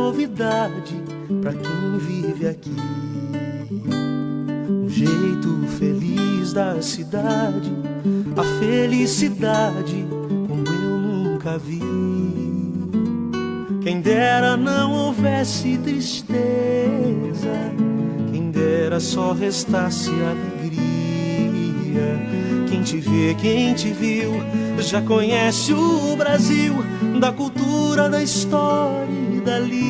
novidade pra quem vive aqui. Um jeito feliz da cidade, a felicidade como eu nunca vi. Quem dera não houvesse tristeza, quem dera só restasse alegria. Quem te vê, quem te viu, já conhece o Brasil, da cultura, da história e da lida.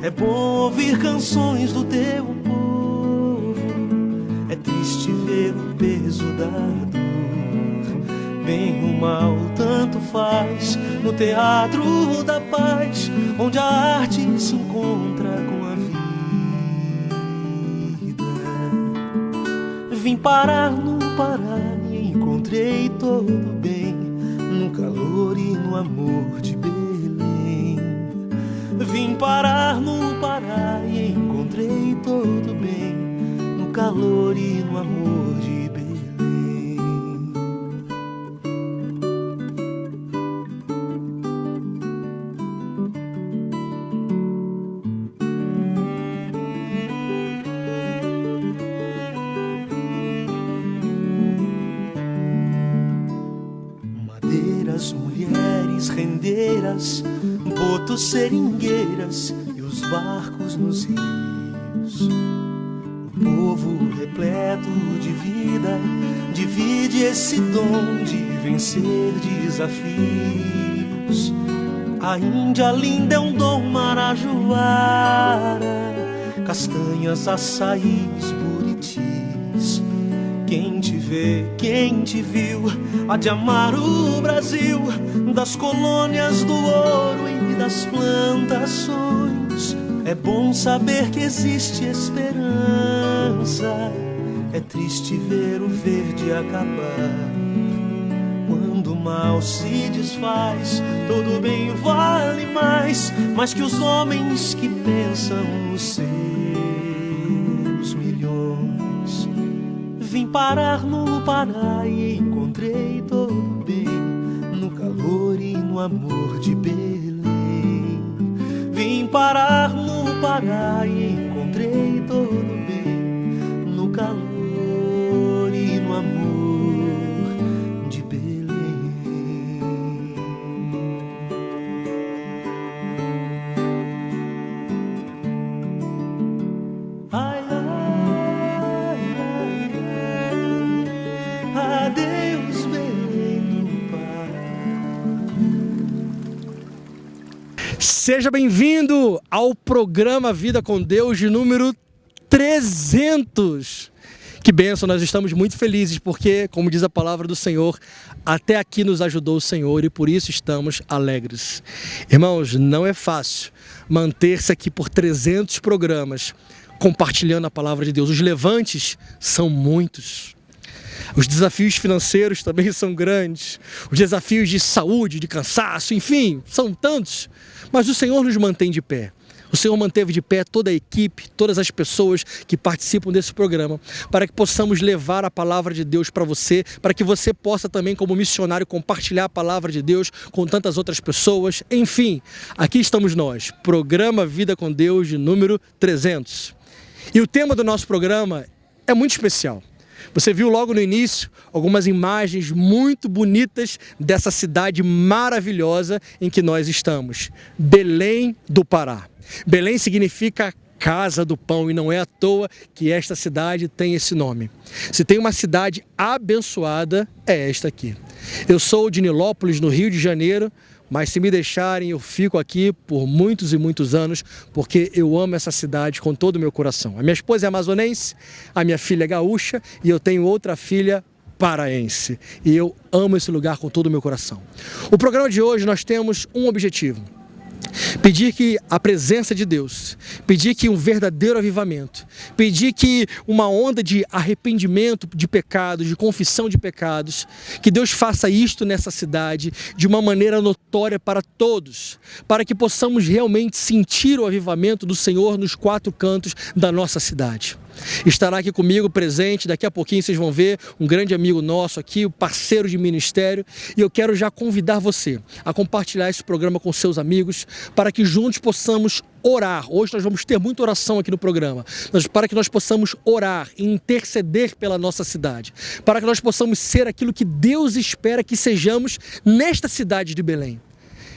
É bom ouvir canções do teu povo, é triste ver o peso da dor. Bem ou mal, tanto faz, no teatro da paz, onde a arte se encontra com a vida. Vim parar no Pará e encontrei todo bem, no calor e no amor de Belém. Vim parar no Pará e encontrei todo bem, no calor e no amor de Belém. Mulheres rendeiras, botos seringueiras e os barcos nos rios. O povo repleto de vida divide esse dom de vencer desafios. A Índia linda é um dom marajoara, castanhas, açaís, buritis. Quem te vê, quem te viu, há de amar o Brasil, das colônias do ouro e das plantações. É bom saber que existe esperança, é triste ver o verde acabar. Quando o mal se desfaz, todo bem vale mais que os homens que pensam nos seus milhões. Vim parar no Pará e encontrei todo bem, no calor e no amor de Belém. Vim parar no Pará e encontrei todo bem, no calor e no amor de Belém. Ai, adeus, Belém do Pará. Seja bem-vindo ao programa Vida com Deus de número 300. Que bênção, nós estamos muito felizes porque, como diz a palavra do Senhor, até aqui nos ajudou o Senhor e por isso estamos alegres. Irmãos, não é fácil manter-se aqui por 300 programas compartilhando a palavra de Deus. Os levantes são muitos. Os desafios financeiros também são grandes. Os desafios de saúde, de cansaço, enfim, são tantos. Mas o Senhor nos mantém de pé. O Senhor manteve de pé toda a equipe, todas as pessoas que participam desse programa, para que possamos levar a palavra de Deus para você, para que você possa também, como missionário, compartilhar a palavra de Deus com tantas outras pessoas. Enfim, aqui estamos nós, programa Vida com Deus de número 300. E o tema do nosso programa é muito especial. Você viu logo no início algumas imagens muito bonitas dessa cidade maravilhosa em que nós estamos, Belém do Pará. Belém significa casa do pão e não é à toa que esta cidade tem esse nome. Se tem uma cidade abençoada, é esta aqui. Eu sou de Nilópolis, no Rio de Janeiro, mas se me deixarem eu fico aqui por muitos e muitos anos, porque eu amo essa cidade com todo o meu coração. A minha esposa é amazonense, a minha filha é gaúcha e eu tenho outra filha paraense. E eu amo esse lugar com todo o meu coração. O programa de hoje nós temos um objetivo: pedir que a presença de Deus, pedir que um verdadeiro avivamento, pedir que uma onda de arrependimento de pecados, de confissão de pecados, que Deus faça isto nessa cidade de uma maneira notória para todos, para que possamos realmente sentir o avivamento do Senhor nos quatro cantos da nossa cidade. Estará aqui comigo presente, daqui a pouquinho vocês vão ver um grande amigo nosso aqui, o parceiro de ministério, e eu quero já convidar você a compartilhar esse programa com seus amigos, para que juntos possamos orar. Hoje nós vamos ter muita oração aqui no programa, para que nós possamos orar e interceder pela nossa cidade, para que nós possamos ser aquilo que Deus espera que sejamos nesta cidade de Belém.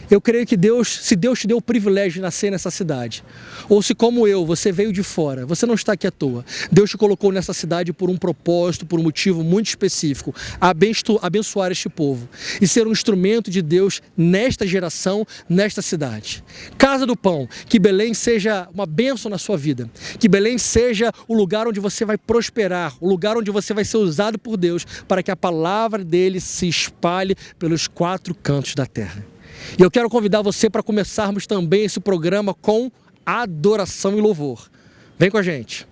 Eu creio que se Deus te deu o privilégio de nascer nessa cidade, ou se como eu, você veio de fora, você não está aqui à toa. Deus te colocou nessa cidade por um propósito, por um motivo muito específico, abençoar este povo e ser um instrumento de Deus nesta geração, nesta cidade. Casa do Pão, que Belém seja uma bênção na sua vida, que Belém seja o lugar onde você vai prosperar, o lugar onde você vai ser usado por Deus para que a palavra dele se espalhe pelos 4 cantos da terra. E eu quero convidar você para começarmos também esse programa com adoração e louvor. Vem com a gente.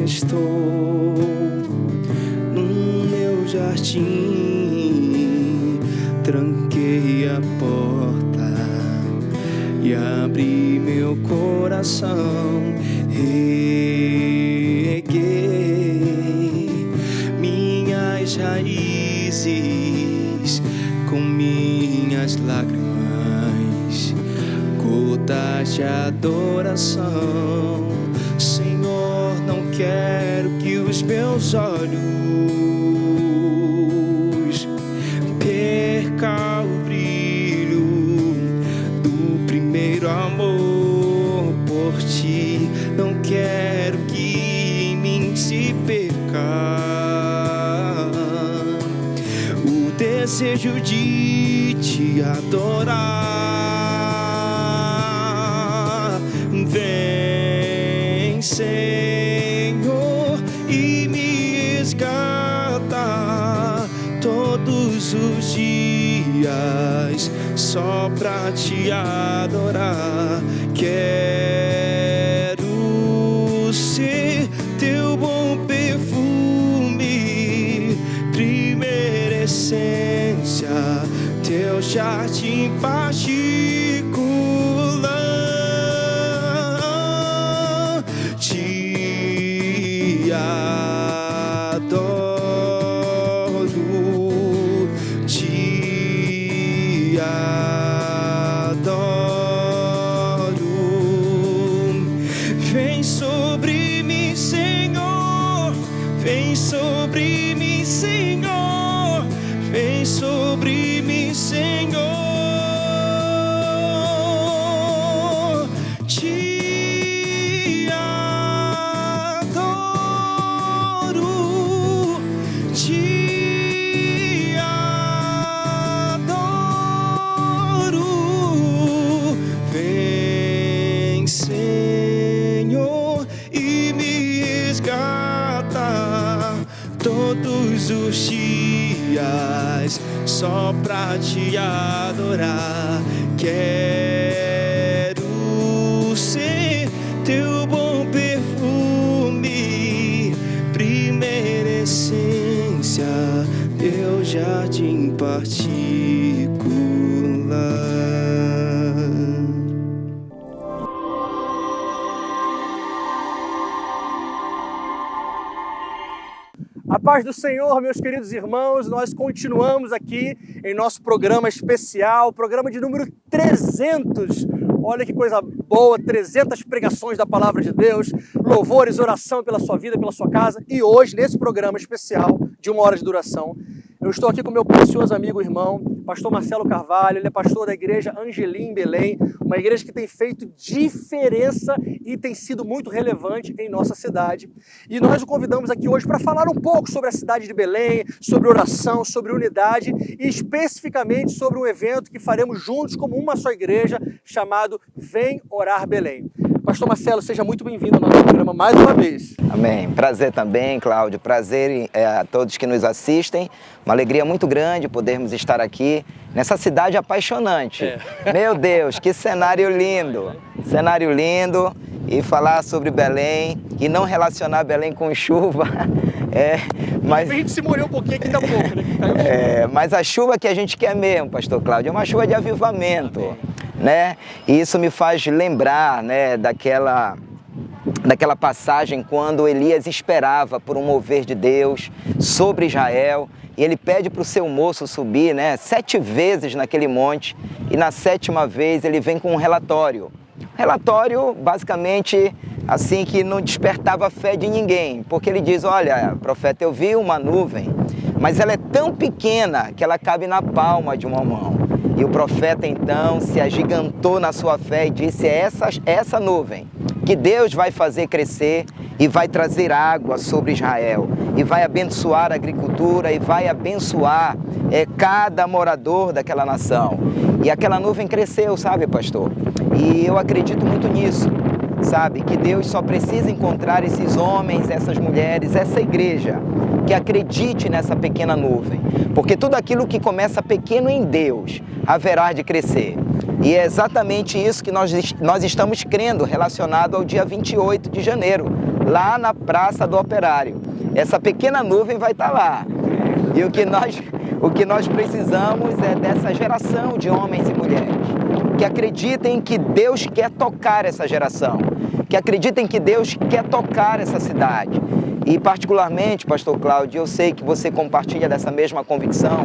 Estou no meu jardim, tranquei a porta e abri meu coração. Minhas raízes com minhas lágrimas, gotas de adoração. Senhor, não quero que os meus olhos percam o brilho do primeiro amor por ti. Não quero que em mim se perca o desejo de te adorar. Vem, Senhor, e me resgata todos os dias só pra te adorar. Quero ser teu bom perfume, primeira essência, teu jardim particular. Te adoro, te adoro. Vem sobre mim, Senhor, vem sobre mim, Senhor, vem sobre mim, Senhor. Te adoro, te adoro. Vem, Senhor, e me resgata todos os dias só pra te adorar. Quero ser teu bom perfume, primeira essência, teu jardim particular. A paz do Senhor, meus queridos irmãos, nós continuamos aqui em nosso programa especial, programa de número 300. Olha que coisa boa, 300 pregações da Palavra de Deus, louvores, oração pela sua vida, pela sua casa. E hoje, nesse programa especial de 1 hora de duração, eu estou aqui com meu precioso amigo e irmão, pastor Marcelo Carvalho. Ele é pastor da igreja Angelim, em Belém, uma igreja que tem feito diferença e tem sido muito relevante em nossa cidade. E nós o convidamos aqui hoje para falar um pouco sobre a cidade de Belém, sobre oração, sobre unidade e especificamente sobre um evento que faremos juntos como uma só igreja, chamado Vem Orar Belém. Pastor Marcelo, seja muito bem-vindo ao nosso programa mais uma vez. Amém. Prazer também, Cláudio. Prazer a todos que nos assistem. Uma alegria muito grande podermos estar aqui nessa cidade apaixonante. Meu Deus, que cenário lindo! Cenário lindo. E falar sobre Belém e não relacionar Belém com chuva Mas a gente se molhou um pouquinho aqui daqui a pouco, né? Que caiu. Mas a chuva que a gente quer mesmo, pastor Cláudio, é uma chuva de avivamento, né? E isso me faz lembrar, né, daquela passagem quando Elias esperava por um mover de Deus sobre Israel, e ele pede para o seu moço subir, né, 7 vezes naquele monte, e na 7ª vez ele vem com um relatório. Relatório, basicamente, assim, que não despertava a fé de ninguém, porque ele diz: olha, profeta, eu vi uma nuvem, mas ela é tão pequena que ela cabe na palma de uma mão. E o profeta, então, se agigantou na sua fé e disse: é essa nuvem que Deus vai fazer crescer e vai trazer água sobre Israel, e vai abençoar a agricultura, e vai abençoar cada morador daquela nação. E aquela nuvem cresceu, sabe, pastor? E eu acredito muito nisso, sabe? Que Deus só precisa encontrar esses homens, essas mulheres, essa igreja, que acredite nessa pequena nuvem. Porque tudo aquilo que começa pequeno em Deus, haverá de crescer. E é exatamente isso que nós estamos crendo, relacionado ao dia 28 de janeiro, lá na Praça do Operário. Essa pequena nuvem vai estar lá. E o que nós precisamos é dessa geração de homens e mulheres que acreditem que Deus quer tocar essa geração, que acreditem que Deus quer tocar essa cidade. E particularmente, pastor Cláudio, eu sei que você compartilha dessa mesma convicção,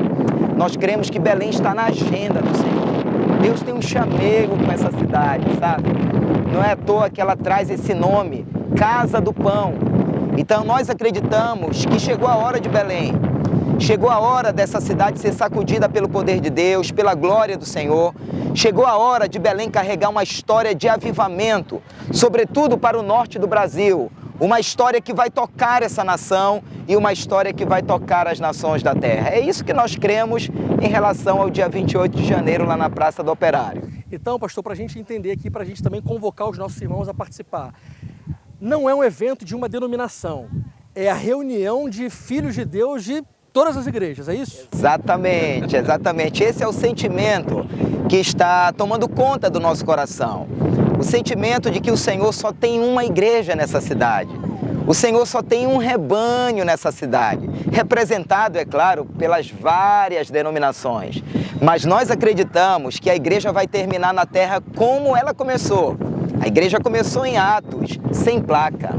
nós cremos que Belém está na agenda do Senhor. Deus tem um chamego com essa cidade, sabe? Não é à toa que ela traz esse nome, Casa do Pão. Então nós acreditamos que chegou a hora de Belém. Chegou a hora dessa cidade ser sacudida pelo poder de Deus, pela glória do Senhor. Chegou a hora de Belém carregar uma história de avivamento, sobretudo para o norte do Brasil. Uma história que vai tocar essa nação e uma história que vai tocar as nações da terra. É isso que nós cremos em relação ao dia 28 de janeiro lá na Praça do Operário. Então, pastor, para a gente entender aqui, para a gente também convocar os nossos irmãos a participar, não é um evento de uma denominação, é a reunião de filhos de Deus de todas as igrejas, é isso? Exatamente, exatamente. Esse é o sentimento que está tomando conta do nosso coração. O sentimento de que o Senhor só tem uma igreja nessa cidade. O Senhor só tem um rebanho nessa cidade, representado, é claro, pelas várias denominações. Mas nós acreditamos que a igreja vai terminar na terra como ela começou. A igreja começou em Atos, sem placa.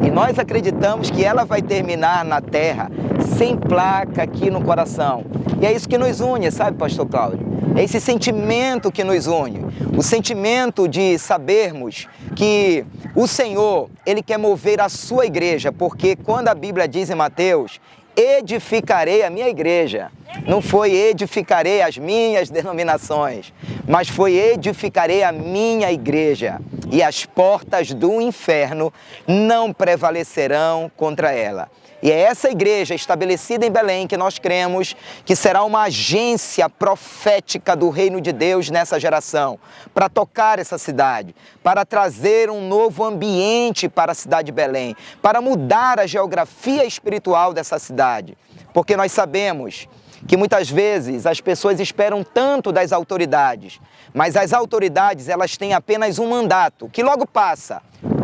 E nós acreditamos que ela vai terminar na terra, sem placa aqui no coração. E é isso que nos une, sabe, pastor Cláudio? É esse sentimento que nos une. O sentimento de sabermos que o Senhor, Ele quer mover a sua igreja, porque quando a Bíblia diz em Mateus, edificarei a minha igreja, não foi edificarei as minhas denominações, mas foi edificarei a minha igreja, e as portas do inferno não prevalecerão contra ela. E é essa igreja estabelecida em Belém que nós cremos que será uma agência profética do reino de Deus nessa geração, para tocar essa cidade, para trazer um novo ambiente para a cidade de Belém, para mudar a geografia espiritual dessa cidade. Porque nós sabemos que muitas vezes as pessoas esperam tanto das autoridades, mas as autoridades elas têm apenas um mandato, que logo passa.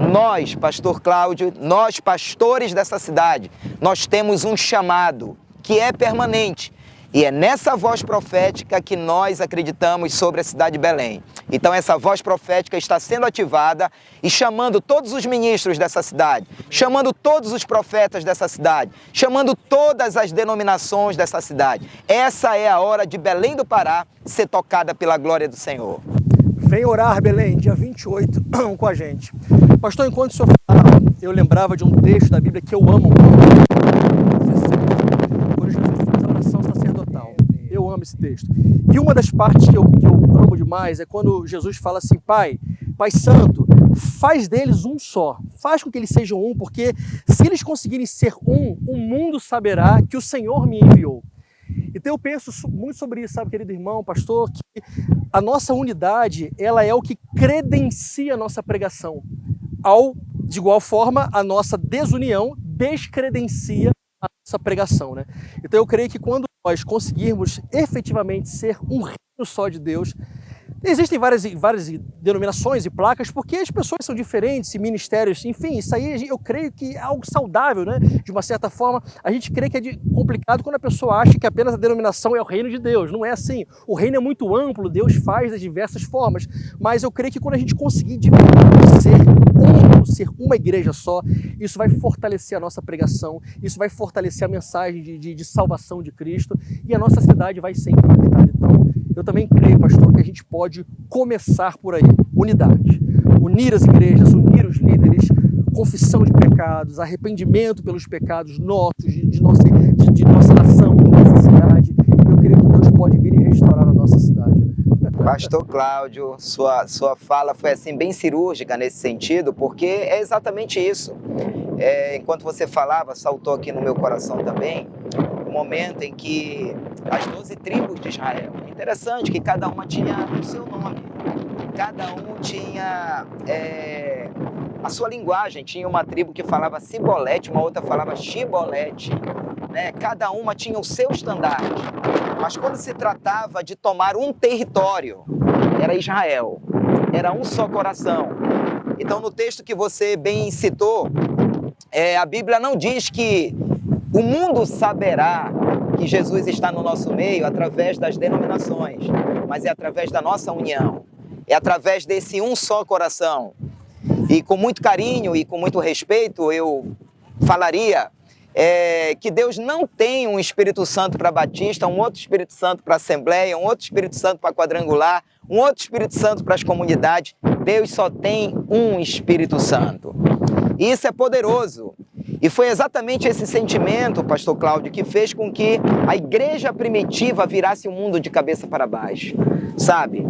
Nós, pastor Cláudio, nós pastores dessa cidade, nós temos um chamado que é permanente. E é nessa voz profética que nós acreditamos sobre a cidade de Belém. Então essa voz profética está sendo ativada e chamando todos os ministros dessa cidade, chamando todos os profetas dessa cidade, chamando todas as denominações dessa cidade. Essa é a hora de Belém do Pará ser tocada pela glória do Senhor. Vem orar, Belém, dia 28, com a gente. Pastor, enquanto o senhor falava, eu lembrava de um texto da Bíblia que eu amo muito. Quando Jesus faz a oração sacerdotal. Eu amo esse texto. E uma das partes que eu amo demais é quando Jesus fala assim: Pai Santo, faz deles um só. Faz com que eles sejam um, porque se eles conseguirem ser um, o mundo saberá que o Senhor me enviou. Então eu penso muito sobre isso, sabe, querido irmão, pastor, que a nossa unidade, ela é o que credencia a nossa pregação. De igual forma, a nossa desunião descredencia a nossa pregação, né? Então eu creio que quando nós conseguirmos efetivamente ser um reino só de Deus, Existem várias denominações e placas porque as pessoas são diferentes e ministérios, enfim, isso aí eu creio que é algo saudável, né? De uma certa forma, a gente crê que é complicado quando a pessoa acha que apenas a denominação é o reino de Deus. Não é assim. O reino é muito amplo, Deus faz das diversas formas, mas eu creio que quando a gente conseguir de verdade ser uma igreja só, isso vai fortalecer a nossa pregação, isso vai fortalecer a mensagem de salvação de Cristo e a nossa cidade vai ser impactada. Então, eu também creio, pastor, que a gente pode começar por aí. Unidade. Unir as igrejas, unir os líderes, confissão de pecados, arrependimento pelos pecados nossos, de nossa nação, de nossa cidade. Eu creio que Deus pode vir e restaurar a nossa cidade. Né? Pastor Cláudio, sua fala foi assim bem cirúrgica nesse sentido, porque é exatamente isso. Enquanto você falava, saltou aqui no meu coração também, o momento em que as 12 tribos de Israel, é interessante que cada uma tinha o seu nome, cada um tinha a sua linguagem, tinha uma tribo que falava Cibolete, uma outra falava Chibolete, né? Cada uma tinha o seu estandarte, mas quando se tratava de tomar um território, era Israel, era um só coração. Então no texto que você bem citou, a Bíblia não diz que o mundo saberá que Jesus está no nosso meio através das denominações, mas é através da nossa união, é através desse um só coração. E com muito carinho e com muito respeito, eu falaria que Deus não tem um Espírito Santo para Batista, um outro Espírito Santo para Assembleia, um outro Espírito Santo para Quadrangular, um outro Espírito Santo para as comunidades. Deus só tem um Espírito Santo. E isso é poderoso. E foi exatamente esse sentimento, pastor Cláudio, que fez com que a igreja primitiva virasse o mundo de cabeça para baixo, sabe?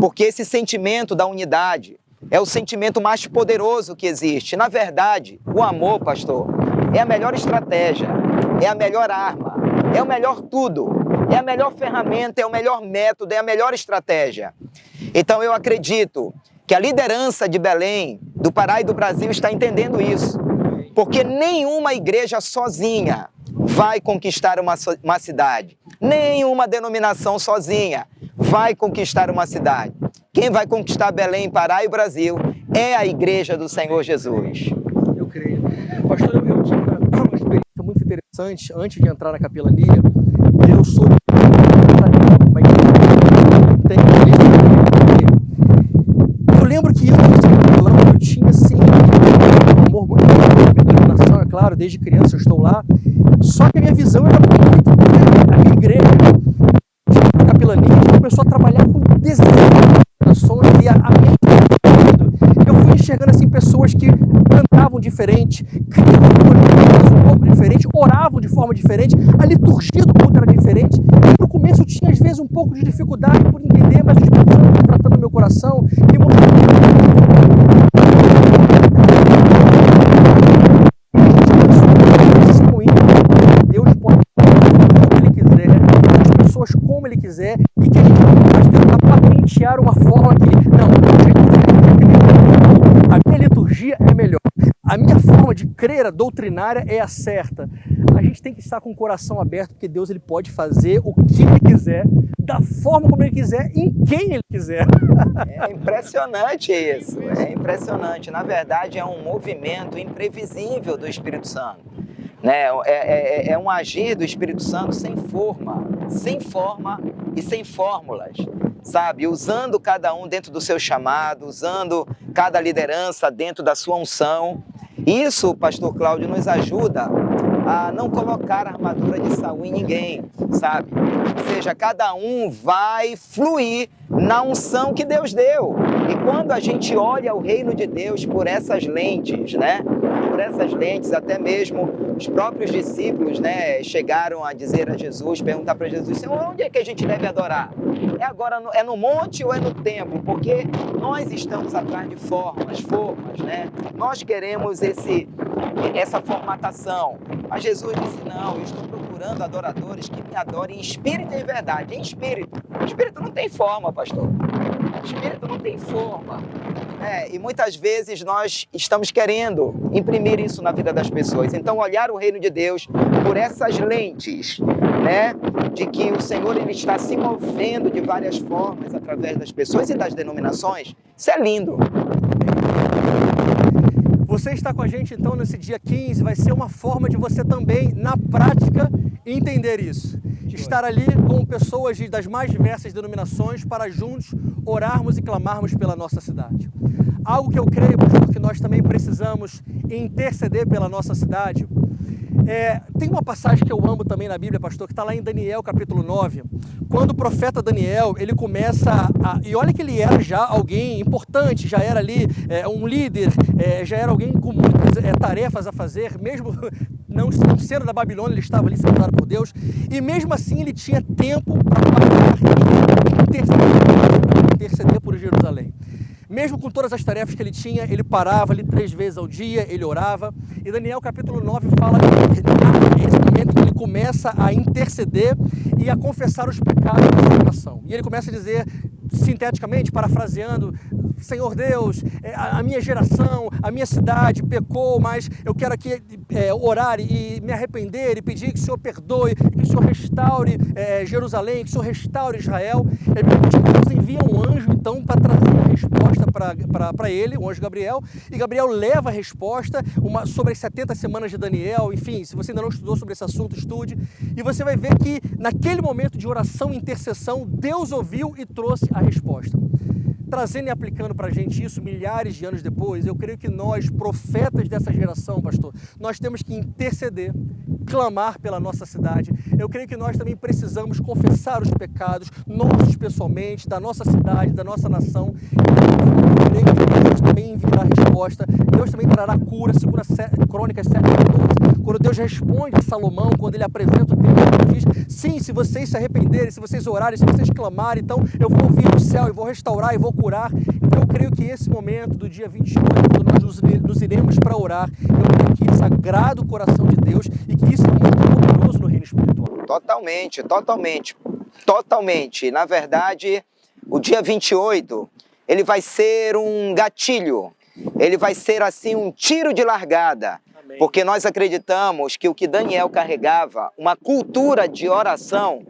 Porque esse sentimento da unidade é o sentimento mais poderoso que existe. Na verdade, o amor, pastor, é a melhor estratégia, é a melhor arma, é o melhor tudo, é a melhor ferramenta, é o melhor método, é a melhor estratégia. Então eu acredito que a liderança de Belém, do Pará e do Brasil está entendendo isso. Porque nenhuma igreja sozinha vai conquistar uma cidade. Nenhuma denominação sozinha vai conquistar uma cidade. Quem vai conquistar Belém, Pará e Brasil é a igreja do Senhor Jesus. Eu creio. Pastor, eu tive uma experiência muito interessante antes de entrar na capelania. Eu sou uma igreja que tem eu lembro que eu tinha assim um amor muito grande pela minha denominação, é claro, desde criança eu estou lá, só que a minha visão era muito a minha igreja, a capelania, a gente começou a trabalhar com desenvolvimentos e a mente, eu fui enxergando assim pessoas que cantavam diferente, criavam um pouco diferente, oravam de forma diferente, a liturgia do culto era diferente, e no começo eu tinha às vezes um pouco de dificuldade por entender, mas o Espírito Santo foi tratando no meu coração, e Deus pode como Ele quiser, as pessoas como Ele quiser, e que a gente pode tentar patentear uma forma que, não, a minha liturgia é melhor, a minha forma de crer, a doutrinária é a certa. A gente tem que estar com o coração aberto, porque Deus ele pode fazer o que Ele quiser, da forma como Ele quiser, em quem Ele quiser. É impressionante isso, é impressionante. Na verdade, é um movimento imprevisível do Espírito Santo. Né? É um agir do Espírito Santo sem forma e sem fórmulas, sabe? Usando cada um dentro do seu chamado, usando cada liderança dentro da sua unção. Isso, pastor Cláudio, nos ajuda a não colocar a armadura de Saul em ninguém, sabe? Ou seja, cada um vai fluir na unção que Deus deu. E quando a gente olha o reino de Deus por essas lentes, né? Por essas lentes, até mesmo os próprios discípulos, né, chegaram a dizer a Jesus, perguntar para Jesus, Senhor, onde é que a gente deve adorar? É no monte ou é no templo? Porque nós estamos atrás de formas, né? Nós queremos essa formatação. Mas Jesus disse, não, eu estou procurando adoradores que me adorem em espírito e em verdade. Em espírito. Espírito não tem forma, pastor. Espírito não tem forma. E muitas vezes nós estamos querendo imprimir isso na vida das pessoas. Então, olhar o reino de Deus por essas lentes, né? De que o Senhor ele está se movendo de várias formas através das pessoas e das denominações. Isso é lindo. Você está com a gente então nesse dia 15, vai ser uma forma de você também, na prática, entender isso. Estar ali com pessoas das mais diversas denominações para juntos orarmos e clamarmos pela nossa cidade. Algo que eu creio, pastor, que nós também precisamos interceder pela nossa cidade. Tem uma passagem que eu amo também na Bíblia, pastor, que está lá em Daniel, capítulo 9, quando o profeta Daniel, ele começa e olha que ele era já alguém importante, já era ali um líder, já era alguém com muitas tarefas a fazer, mesmo não sendo da Babilônia, ele estava ali sendo usado por Deus, e mesmo assim ele tinha tempo para parar e interceder por Jerusalém. Mesmo com todas as tarefas que ele tinha, ele parava ali 3 vezes ao dia, ele orava. E Daniel capítulo 9 fala nesse momento que ele começa a interceder e a confessar os pecados da nação. E ele começa a dizer, sinteticamente, parafraseando, Senhor Deus, a minha geração, a minha cidade pecou, mas eu quero aqui orar e me arrepender e pedir que o Senhor perdoe, que o Senhor restaure Jerusalém, que o Senhor restaure Israel. Deus envia um anjo, então, para trazer a resposta para ele, o anjo Gabriel, e Gabriel leva a resposta sobre as 70 semanas de Daniel. Enfim, se você ainda não estudou sobre esse assunto, estude, e você vai ver que naquele momento de oração e intercessão, Deus ouviu e trouxe a resposta. Trazendo e aplicando para a gente isso milhares de anos depois, eu creio que nós, profetas dessa geração, pastor, nós temos que interceder, clamar pela nossa cidade. Eu creio que nós também precisamos confessar os pecados, nossos pessoalmente, da nossa cidade, da nossa nação. Eu creio que Deus também enviará a resposta, Deus também trará cura, segundo Crônicas 7:14, quando Deus responde a Salomão, quando ele apresenta o templo, ele diz, sim, se vocês se arrependerem, se vocês orarem, se vocês clamarem, então eu vou ouvir do céu, eu vou restaurar e vou curar. Então eu creio que esse momento do dia 28, quando nós nos iremos para orar, eu creio que isso agrada o coração de Deus e que isso é muito poderoso no reino espiritual. Totalmente. Na verdade, o dia 28, ele vai ser um gatilho, ele vai ser assim um tiro de largada. Amém. Porque nós acreditamos que o que Daniel carregava, uma cultura de oração,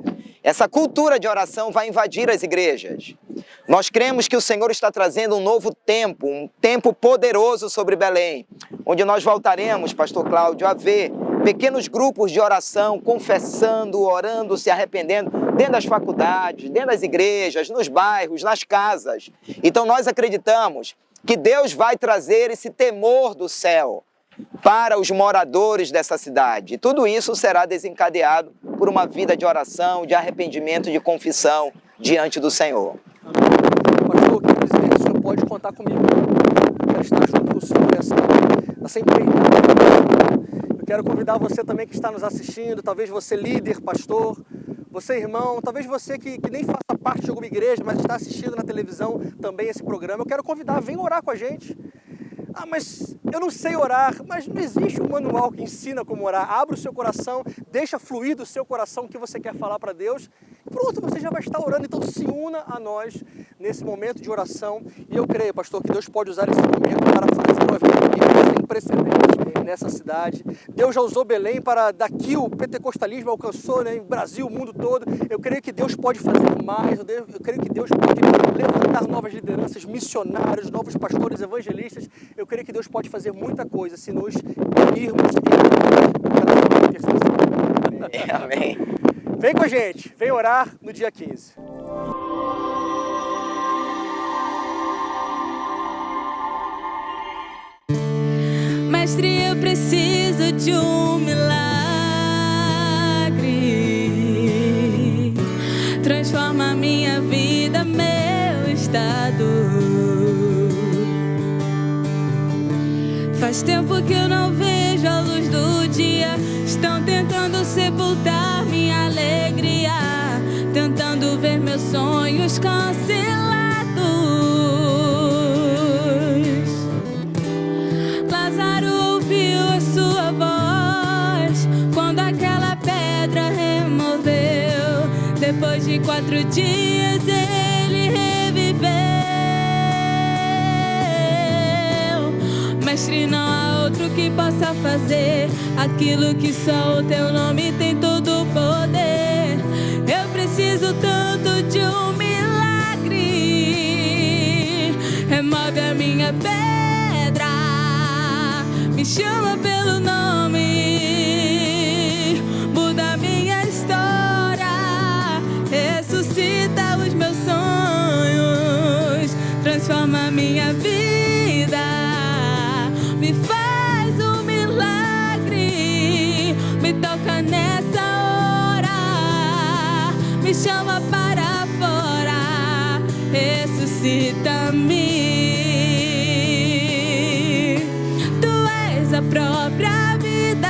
essa cultura de oração vai invadir as igrejas. Nós cremos que o Senhor está trazendo um novo tempo, um tempo poderoso sobre Belém, onde nós voltaremos, pastor Cláudio, a ver pequenos grupos de oração, confessando, orando, se arrependendo, dentro das faculdades, dentro das igrejas, nos bairros, nas casas. Então nós acreditamos que Deus vai trazer esse temor do céu para os moradores dessa cidade. E tudo isso será desencadeado por uma vida de oração, de arrependimento, de confissão diante do Senhor. Pastor, eu quero dizer que o senhor pode contar comigo. Eu quero estar junto com o senhor nessa empreitada. Eu quero convidar você também que está nos assistindo, talvez você líder, pastor, você irmão, talvez você que nem faça parte de alguma igreja, mas está assistindo na televisão também esse programa. Eu quero convidar, vem orar com a gente. Ah, mas eu não sei orar, mas não existe um manual que ensina como orar. Abra o seu coração, deixa fluir do seu coração o que você quer falar para Deus. E pronto, você já vai estar orando. Então se una a nós nesse momento de oração. E eu creio, pastor, que Deus pode usar esse momento para fazer uma vida sem precedentes nessa cidade. Deus já usou Belém para daqui o pentecostalismo alcançou, né, em Brasil, o mundo todo. Eu creio que Deus pode fazer mais. Eu creio que Deus pode levantar novas lideranças, missionários, novos pastores, evangelistas. Eu creio que Deus pode fazer muita coisa se nos irmos em intercessão. Amém. Vem com a gente, vem orar no dia 15. Mestre, eu preciso de um milagre. Transforma minha vida, meu estado. Faz tempo que eu não vejo a luz do dia. Estão tentando sepultar minha alegria, tentando ver meus sonhos cancelados. Lázaro ouviu a sua voz quando aquela pedra removeu. Depois de 4 dias ele reviveu. Mestre, não há outro que possa fazer aquilo que só o teu nome tem todo o poder. chama pelo nome, muda minha história, ressuscita os meus sonhos, transforma minha vida, me faz um milagre, me toca nessa hora, me chama para fora, ressuscita-me. A própria vida,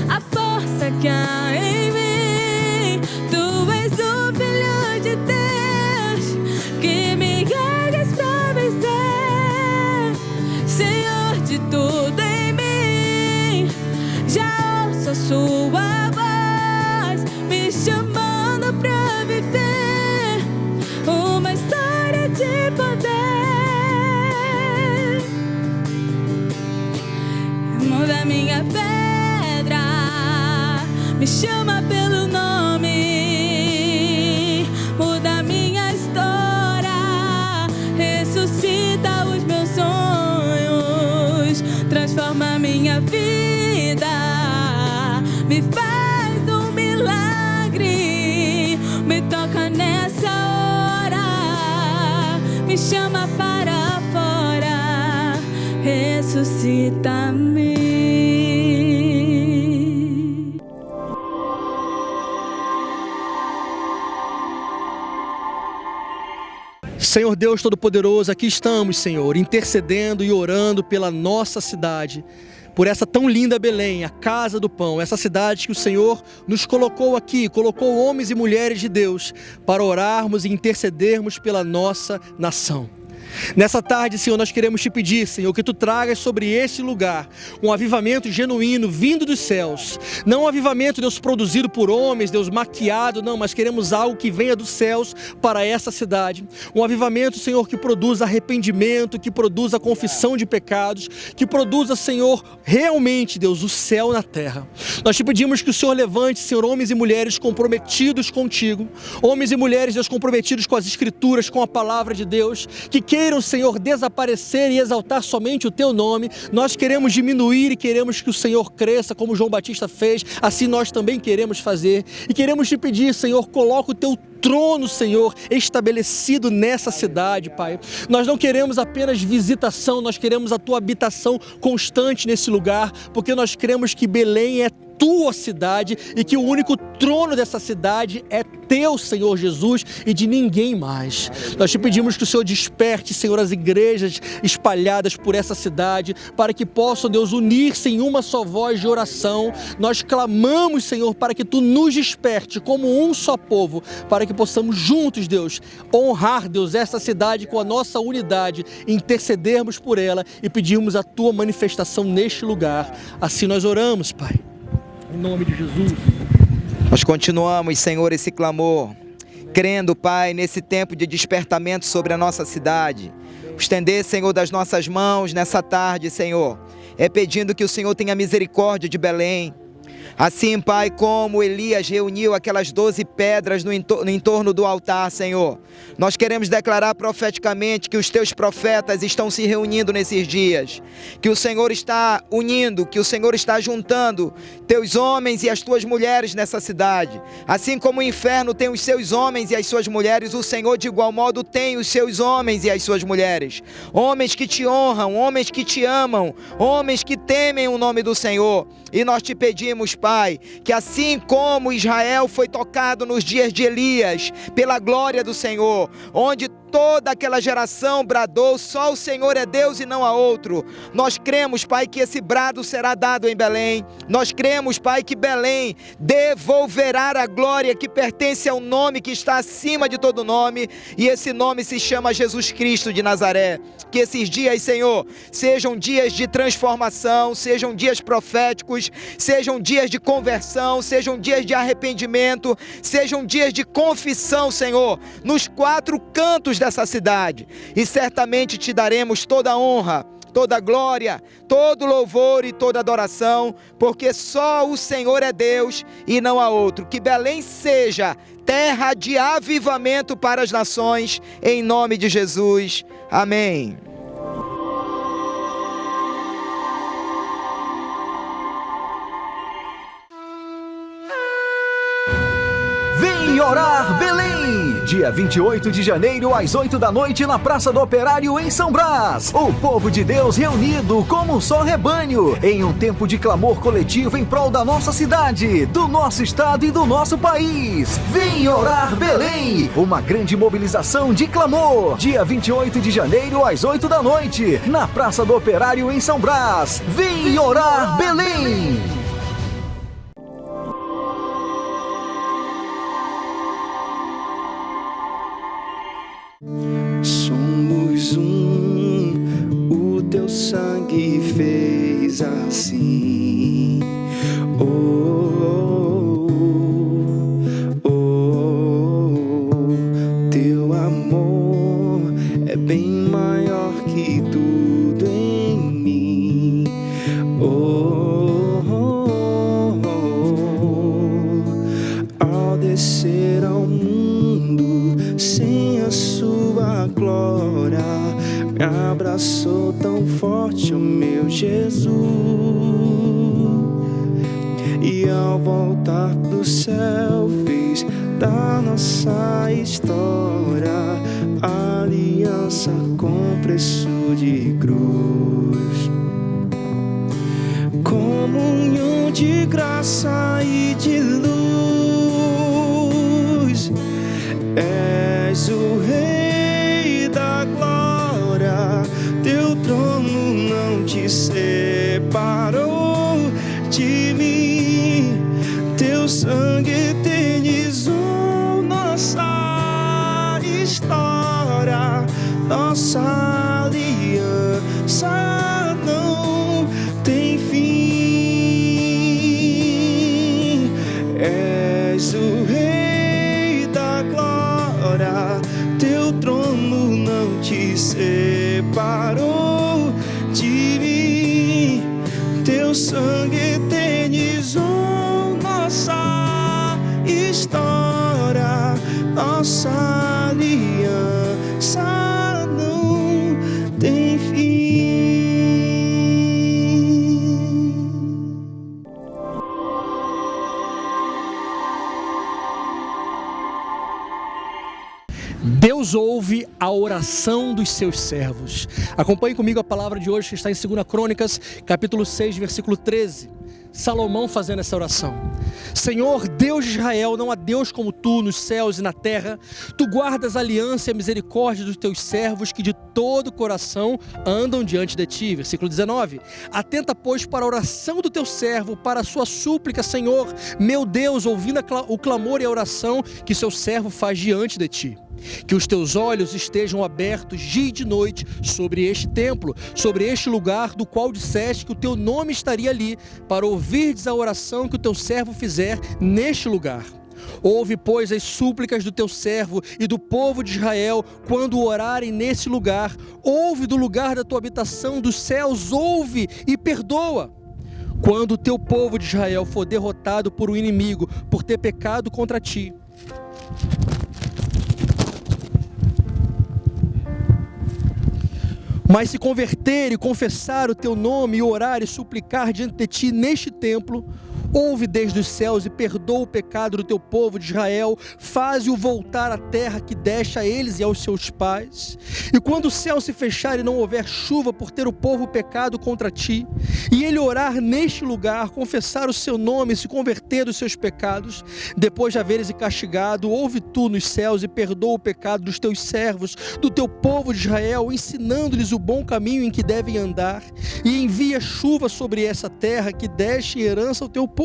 a força que há em mim. Tu és o Filho de Deus que me ergues pra vencer, Senhor de tudo em mim. Já ouço a sua voz me chamando pra viver uma história de poder. Muda minha pedra, me chama pelo nome, muda minha história, ressuscita os meus sonhos, transforma minha vida, me faz um milagre, me toca nessa hora, me chama para fora, ressuscita-me. Senhor Deus Todo-Poderoso, aqui estamos, Senhor, intercedendo e orando pela nossa cidade, por essa tão linda Belém, a Casa do Pão, essa cidade que o Senhor nos colocou aqui, colocou homens e mulheres de Deus para orarmos e intercedermos pela nossa nação. Nessa tarde, Senhor, nós queremos te pedir, Senhor, que tu tragas sobre este lugar um avivamento genuíno vindo dos céus. Não um avivamento, Deus, produzido por homens, Deus, maquiado, não, mas queremos algo que venha dos céus para essa cidade. Um avivamento, Senhor, que produza arrependimento, que produza confissão de pecados, que produza, Senhor, realmente, Deus, o céu na terra. Nós te pedimos que o Senhor levante, Senhor, homens e mulheres comprometidos contigo, homens e mulheres, Deus, comprometidos com as Escrituras, com a palavra de Deus, que queiram, Senhor, desaparecer e exaltar somente o teu nome. Nós queremos diminuir e queremos que o Senhor cresça, como João Batista fez, assim nós também queremos fazer. E queremos te pedir, Senhor, coloca o teu trono, Senhor, estabelecido nessa cidade, Pai. Nós não queremos apenas visitação, nós queremos a tua habitação constante nesse lugar, porque nós cremos que Belém é tua cidade e que o único trono dessa cidade é teu, Senhor Jesus, e de ninguém mais. Nós te pedimos que o Senhor desperte, Senhor, as igrejas espalhadas por essa cidade, para que possam, Deus, unir-se em uma só voz de oração. Nós clamamos, Senhor, para que tu nos desperte como um só povo, para que possamos juntos, Deus, honrar, Deus, essa cidade com a nossa unidade, intercedermos por ela e pedirmos a tua manifestação neste lugar. Assim nós oramos, Pai. Em nome de Jesus. Nós continuamos, Senhor, esse clamor, crendo, Pai, nesse tempo de despertamento sobre a nossa cidade. Estender, Senhor, das nossas mãos nessa tarde, Senhor, é pedindo que o Senhor tenha misericórdia de Belém. Assim, Pai, como Elias reuniu aquelas 12 pedras no entorno do altar, Senhor, nós queremos declarar profeticamente que os teus profetas estão se reunindo nesses dias, que o Senhor está unindo, que o Senhor está juntando teus homens e as tuas mulheres nessa cidade. Assim como o inferno tem os seus homens e as suas mulheres, o Senhor de igual modo tem os seus homens e as suas mulheres. Homens que te honram, homens que te amam, homens que temem o nome do Senhor. E nós te pedimos, Pai, que assim como Israel foi tocado nos dias de Elias, pela glória do Senhor, onde toda aquela geração bradou, só o Senhor é Deus e não há outro. Nós cremos, Pai, que esse brado será dado em Belém. Nós cremos, Pai, que Belém devolverá a glória que pertence ao nome que está acima de todo nome, e esse nome se chama Jesus Cristo de Nazaré. Que esses dias, Senhor, sejam dias de transformação, sejam dias proféticos, sejam dias de conversão, sejam dias de arrependimento, sejam dias de confissão, Senhor, nos 4 cantos dessa cidade, e certamente te daremos toda a honra, toda a glória, todo louvor e toda adoração, porque só o Senhor é Deus e não há outro. Que Belém seja terra de avivamento para as nações, em nome de Jesus. Amém. Vem Orar Belém! Dia 28 de janeiro, às 8 da noite, na Praça do Operário, em São Brás. O povo de Deus reunido como um só rebanho, em um tempo de clamor coletivo em prol da nossa cidade, do nosso estado e do nosso país. Vem Orar Belém! Uma grande mobilização de clamor. Dia 28 de janeiro, às 8 da noite, na Praça do Operário, em São Brás. Vem Orar Belém! Somos o teu sangue fez assim. Teu amor é bem maior que tudo em mim. Ao descer ao mundo sem a sua glória, me abraçou tão forte o meu Jesus. E ao voltar do céu fez da nossa história aliança com preço de cruz. Comunhão de graça e de luz. És o Rei da glória, teu trono não te separou de mim. Teu sangue eternizou nossa história, nossa aliança não tem fim. És o Rei da glória, teu trono não te separou de mim. Teu sangue eternizou nossa história, nossa aliança não tem fim. Deus ouve a oração dos seus servos. Acompanhe comigo a palavra de hoje que está em 2 Crônicas, capítulo 6, versículo 13. Salomão fazendo essa oração. Senhor, Deus de Israel, não há Deus como tu nos céus e na terra. Tu guardas a aliança e a misericórdia dos teus servos que de todo o coração andam diante de ti. Versículo 19. Atenta, pois, para a oração do teu servo, para a sua súplica, Senhor, meu Deus, ouvindo o clamor e a oração que seu servo faz diante de ti. Que os teus olhos estejam abertos dia e de noite sobre este templo, sobre este lugar do qual disseste que o teu nome estaria ali, para ouvirdes a oração que o teu servo fizer neste lugar. Ouve, pois, as súplicas do teu servo e do povo de Israel quando orarem nesse lugar. Ouve do lugar da tua habitação dos céus, ouve e perdoa. Quando o teu povo de Israel for derrotado por um inimigo, por ter pecado contra ti, mas se converter e confessar o teu nome, e orar e suplicar diante de ti neste templo, ouve desde os céus e perdoa o pecado do teu povo de Israel, faze-o voltar à terra que deste a eles e aos seus pais. E quando o céu se fechar e não houver chuva por ter o povo pecado contra ti, e ele orar neste lugar, confessar o seu nome e se converter dos seus pecados, depois de haveres castigado, ouve tu nos céus e perdoa o pecado dos teus servos, do teu povo de Israel, ensinando-lhes o bom caminho em que devem andar, e envia chuva sobre essa terra que deste em herança ao teu povo.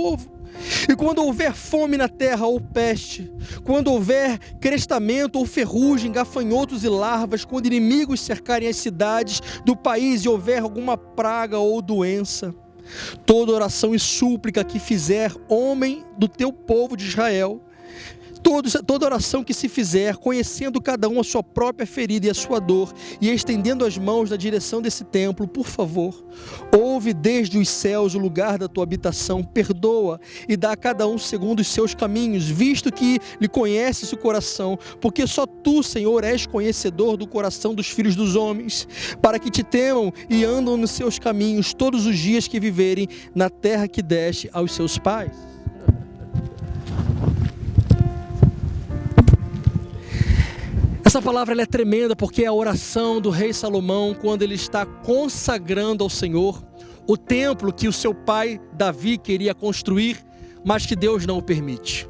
E quando houver fome na terra ou peste, quando houver crestamento ou ferrugem, gafanhotos e larvas, quando inimigos cercarem as cidades do país e houver alguma praga ou doença, toda oração e súplica que fizer homem do teu povo de Israel, toda oração que se fizer, conhecendo cada um a sua própria ferida e a sua dor, e estendendo as mãos na direção desse templo, por favor, ouve desde os céus o lugar da tua habitação, perdoa e dá a cada um segundo os seus caminhos, visto que lhe conheces o coração, porque só tu, Senhor, és conhecedor do coração dos filhos dos homens, para que te temam e andam nos seus caminhos todos os dias que viverem na terra que deste aos seus pais. Essa palavra ela é tremenda porque é a oração do rei Salomão quando ele está consagrando ao Senhor o templo que o seu pai Davi queria construir, mas que Deus não o permite.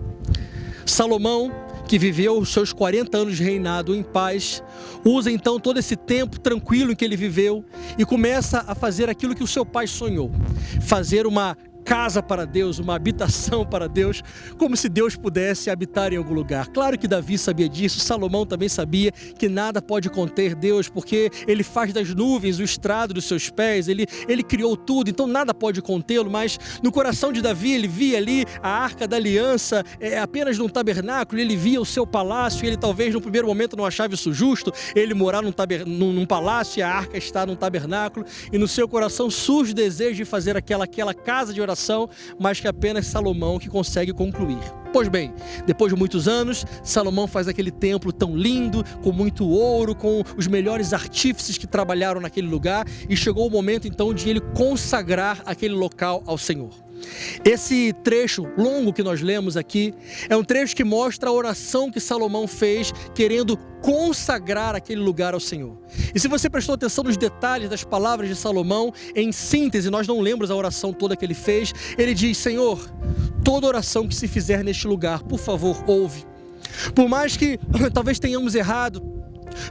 Salomão, que viveu os seus 40 anos de reinado em paz, usa então todo esse tempo tranquilo em que ele viveu e começa a fazer aquilo que o seu pai sonhou, fazer uma casa para Deus, uma habitação para Deus, como se Deus pudesse habitar em algum lugar. Claro que Davi sabia disso, Salomão também sabia que nada pode conter Deus, porque ele faz das nuvens o estrado dos seus pés, ele criou tudo, então nada pode contê-lo, mas no coração de Davi ele via ali a Arca da Aliança apenas num tabernáculo, ele via o seu palácio, e ele talvez no primeiro momento não achava isso justo, ele morar num palácio e a Arca está num tabernáculo, e no seu coração surge o desejo de fazer aquela casa de oração, mas que apenas Salomão que consegue concluir. Pois bem, depois de muitos anos, Salomão faz aquele templo tão lindo, com muito ouro, com os melhores artífices que trabalharam naquele lugar, e chegou o momento então de ele consagrar aquele local ao Senhor. Esse trecho longo que nós lemos aqui é um trecho que mostra a oração que Salomão fez querendo consagrar aquele lugar ao Senhor. E se você prestou atenção nos detalhes das palavras de Salomão, em síntese, nós não lembramos a oração toda que ele fez. Ele diz: Senhor, toda oração que se fizer neste lugar, por favor, ouve. Por mais que talvez tenhamos errado,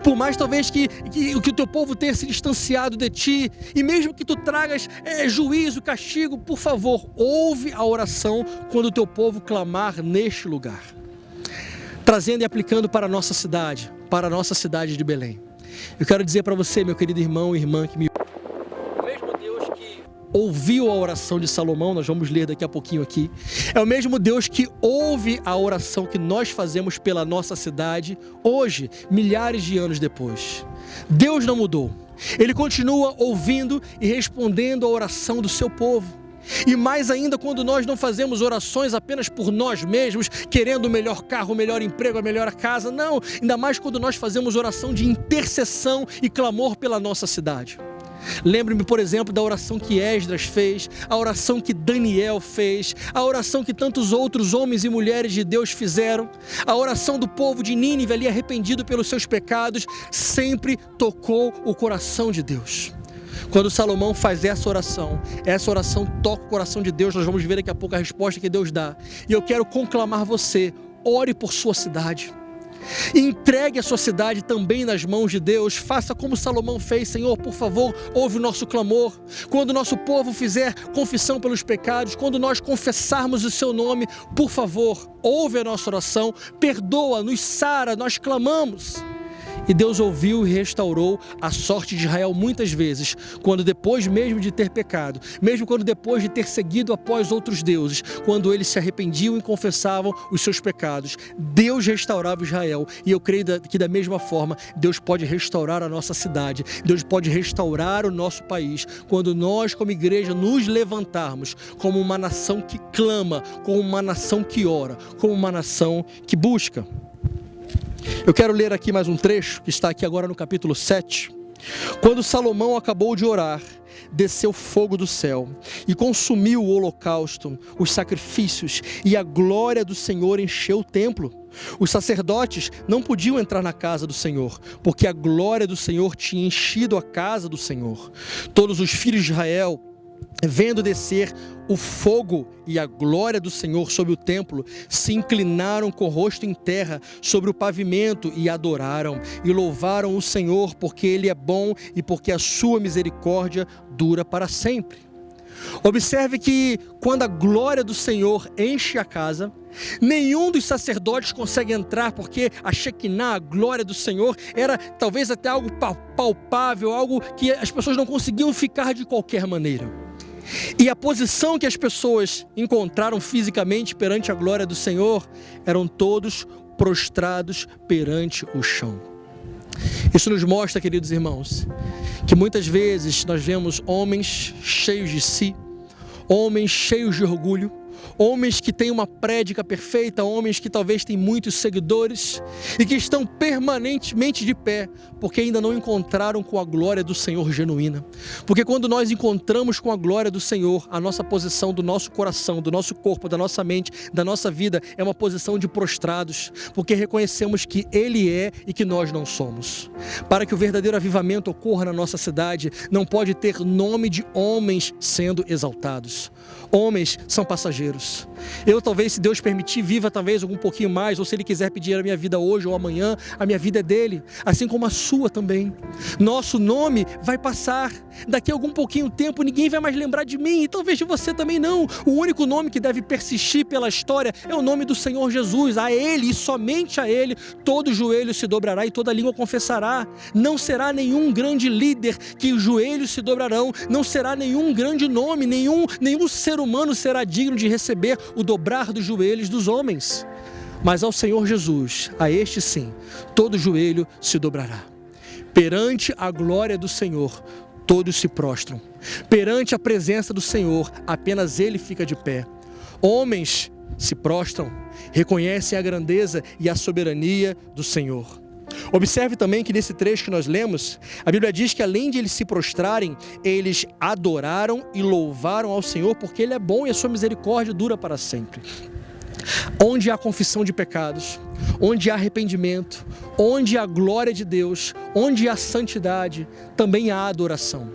por mais talvez que o teu povo tenha se distanciado de ti, e mesmo que tu tragas juízo, castigo, por favor, ouve a oração quando o teu povo clamar neste lugar. Trazendo e aplicando para a nossa cidade de Belém. Eu quero dizer para você, meu querido irmão e irmã, que me o mesmo Deus que ouviu a oração de Salomão, nós vamos ler daqui a pouquinho aqui, é o mesmo Deus que ouve a oração que nós fazemos pela nossa cidade hoje, milhares de anos depois. Deus não mudou, Ele continua ouvindo e respondendo a oração do seu povo. E mais ainda quando nós não fazemos orações apenas por nós mesmos, querendo o melhor carro, o melhor emprego, a melhor casa, não, ainda mais quando nós fazemos oração de intercessão e clamor pela nossa cidade. Lembre-me, por exemplo, da oração que Esdras fez, a oração que Daniel fez, a oração que tantos outros homens e mulheres de Deus fizeram, a oração do povo de Nínive ali arrependido pelos seus pecados, sempre tocou o coração de Deus. Quando Salomão faz essa oração toca o coração de Deus. Nós vamos ver daqui a pouco a resposta que Deus dá. E eu quero conclamar você, ore por sua cidade. Entregue a sua cidade também nas mãos de Deus. Faça como Salomão fez. Senhor, por favor, ouve o nosso clamor. Quando o nosso povo fizer confissão pelos pecados, quando nós confessarmos o seu nome, por favor, ouve a nossa oração, perdoa, nos sara, nós clamamos. E Deus ouviu e restaurou a sorte de Israel muitas vezes, quando depois mesmo de ter pecado, mesmo quando depois de ter seguido após outros deuses, quando eles se arrependiam e confessavam os seus pecados, Deus restaurava Israel. E eu creio que da mesma forma, Deus pode restaurar a nossa cidade, Deus pode restaurar o nosso país, quando nós como igreja nos levantarmos como uma nação que clama, como uma nação que ora, como uma nação que busca. Eu quero ler aqui mais um trecho, que está aqui agora no capítulo 7. Quando Salomão acabou de orar, desceu fogo do céu e consumiu o holocausto, os sacrifícios, e a glória do Senhor encheu o templo. Os sacerdotes não podiam entrar na casa do Senhor, porque a glória do Senhor tinha enchido a casa do Senhor. Todos os filhos de Israel, vendo descer o fogo e a glória do Senhor sobre o templo, se inclinaram com o rosto em terra sobre o pavimento e adoraram e louvaram o Senhor, porque Ele é bom e porque a sua misericórdia dura para sempre. Observe que quando a glória do Senhor enche a casa, nenhum dos sacerdotes consegue entrar, porque a Shekinah, a glória do Senhor, era talvez até algo palpável, algo que as pessoas não conseguiam ficar de qualquer maneira. E a posição que as pessoas encontraram fisicamente perante a glória do Senhor, eram todos prostrados perante o chão. Isso nos mostra, queridos irmãos, que muitas vezes nós vemos homens cheios de si, homens cheios de orgulho, homens que têm uma prédica perfeita, homens que talvez têm muitos seguidores e que estão permanentemente de pé, porque ainda não encontraram com a glória do Senhor genuína. Porque quando nós encontramos com a glória do Senhor, a nossa posição do nosso coração, do nosso corpo, da nossa mente, da nossa vida é uma posição de prostrados, porque reconhecemos que Ele é e que nós não somos. Para que o verdadeiro avivamento ocorra na nossa cidade, não pode ter nome de homens sendo exaltados. Homens são passageiros. Eu talvez, se Deus permitir, viva talvez um pouquinho mais, ou se Ele quiser pedir a minha vida hoje ou amanhã, a minha vida é dele, assim como a sua também. Nosso nome vai passar. Daqui a algum pouquinho tempo ninguém vai mais lembrar de mim e talvez de você também não. O único nome que deve persistir pela história é o nome do Senhor Jesus. A Ele e somente a Ele todo joelho se dobrará e toda língua confessará. Não será nenhum grande líder que os joelhos se dobrarão, não será nenhum grande nome, nenhum ser humano será digno de receber o dobrar dos joelhos dos homens. Mas ao Senhor Jesus, a este sim, todo joelho se dobrará. Perante a glória do Senhor, todos se prostram. Perante a presença do Senhor, apenas Ele fica de pé. Homens se prostram, reconhecem a grandeza e a soberania do Senhor. Observe também que nesse trecho que nós lemos, a Bíblia diz que além de eles se prostrarem, eles adoraram e louvaram ao Senhor, porque Ele é bom e a sua misericórdia dura para sempre. Onde há confissão de pecados, onde há arrependimento, onde há glória de Deus, onde há santidade, também há adoração.